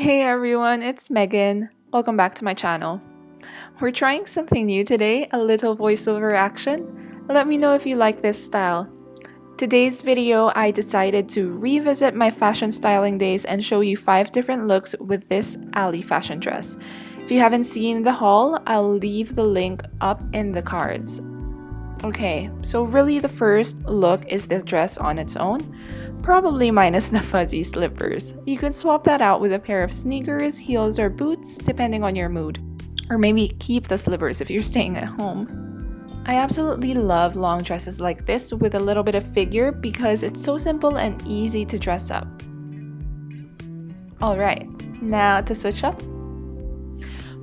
Hey everyone, it's Megan. Welcome back to my channel. We're trying something new today, a little voiceover action. Let me know if you like this style. Today's video, I decided to revisit my fashion styling days and show you 5 different looks with this alley fashion dress. If you haven't seen the haul, I'll leave the link up in the cards. Okay, so really the first look is this dress on its own. Probably minus the fuzzy slippers. You could swap that out with a pair of sneakers, heels, or boots, depending on your mood. Or maybe keep the slippers if you're staying at home. I absolutely love long dresses like this with a little bit of figure because it's so simple and easy to dress up. Alright, now to switch up.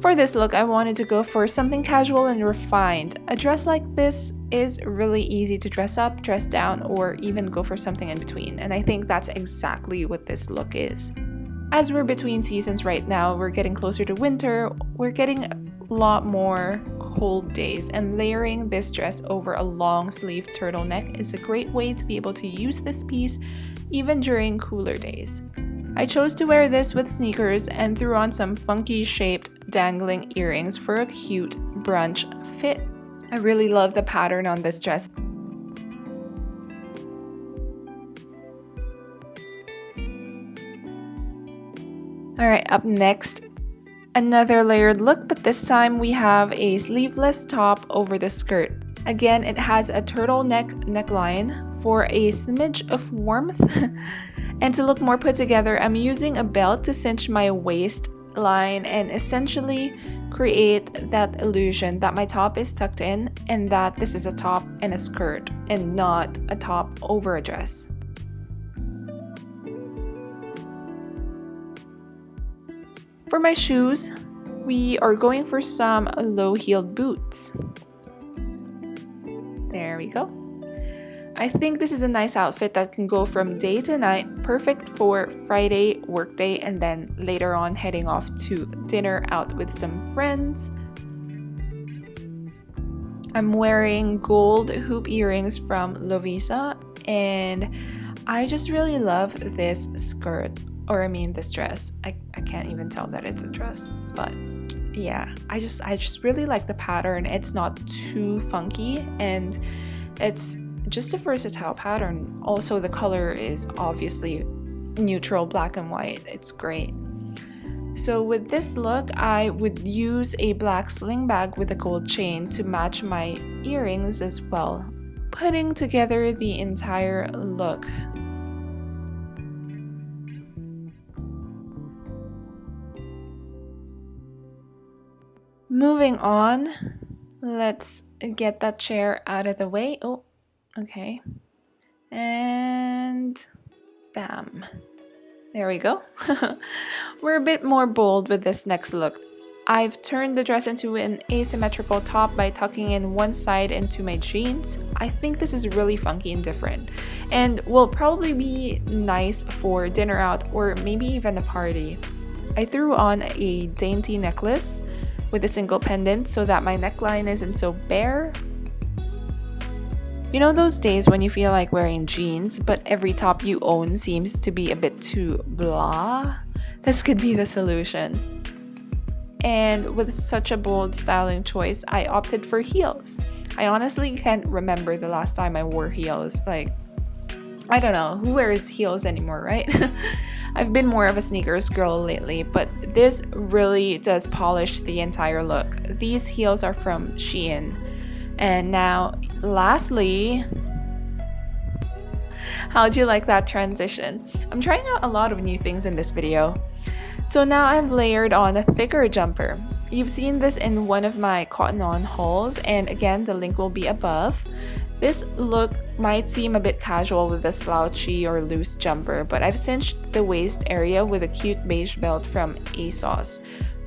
For this look, I wanted to go for something casual and refined. A dress like this is really easy to dress up, dress down, or even go for something in between, and I think that's exactly what this look is. As we're between seasons right now, we're getting closer to winter, we're getting a lot more cold days, and layering this dress over a long sleeve turtleneck is a great way to be able to use this piece even during cooler days. I chose to wear this with sneakers and threw on some funky shaped dangling earrings for a cute brunch fit. I really love the pattern on this dress. Alright, up next, another layered look, but this time we have a sleeveless top over the skirt. Again, it has a turtleneck neckline for a smidge of warmth. And to look more put together, I'm using a belt to cinch my waistline and essentially create that illusion that my top is tucked in and that this is a top and a skirt and not a top over a dress. For my shoes, we are going for some low-heeled boots. There we go. I think this is a nice outfit that can go from day to night, perfect for Friday workday and then later on heading off to dinner out with some friends. I'm wearing gold hoop earrings from Lovisa and I just really love this skirt, or I mean this dress. I can't even tell that it's a dress, but yeah, I just really like the pattern. It's not too funky and it's just a versatile pattern. Also, the color is obviously neutral black and white. It's great. So with this look, I would use a black sling bag with a gold chain to match my earrings as well, putting together the entire look. Moving on, let's get that chair out of the way. Oh, okay, and bam, there we go. We're a bit more bold with this next look. I've turned the dress into an asymmetrical top by tucking in one side into my jeans. I think this is really funky and different and will probably be nice for dinner out or maybe even a party. I threw on a dainty necklace with a single pendant so that my neckline isn't so bare. You know those days when you feel like wearing jeans, but every top you own seems to be a bit too blah? This could be the solution. And with such a bold styling choice, I opted for heels. I honestly can't remember the last time I wore heels. Like, I don't know, who wears heels anymore, right? I've been more of a sneakers girl lately, but this really does polish the entire look. These heels are from SHEIN. And now, lastly, how'd you like that transition? I'm trying out a lot of new things in this video. So now I've layered on a thicker jumper. You've seen this in one of my cotton on hauls, and again, the link will be above. This look might seem a bit casual with a slouchy or loose jumper, but I've cinched the waist area with a cute beige belt from ASOS.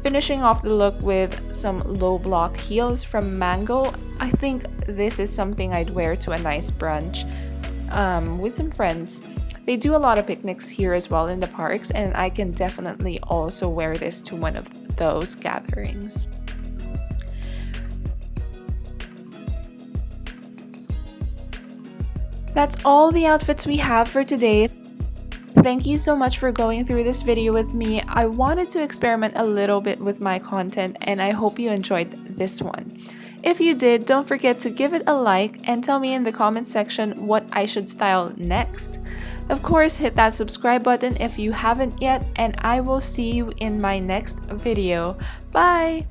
Finishing off the look with some low block heels from Mango. I think this is something I'd wear to a nice brunch with some friends. They do a lot of picnics here as well in the parks, and I can definitely also wear this to one of those gatherings. That's all the outfits we have for today. Thank you so much for going through this video with me. I wanted to experiment a little bit with my content and I hope you enjoyed this one. If you did, don't forget to give it a like and tell me in the comment section what I should style next. Of course, hit that subscribe button if you haven't yet, and I will see you in my next video. Bye!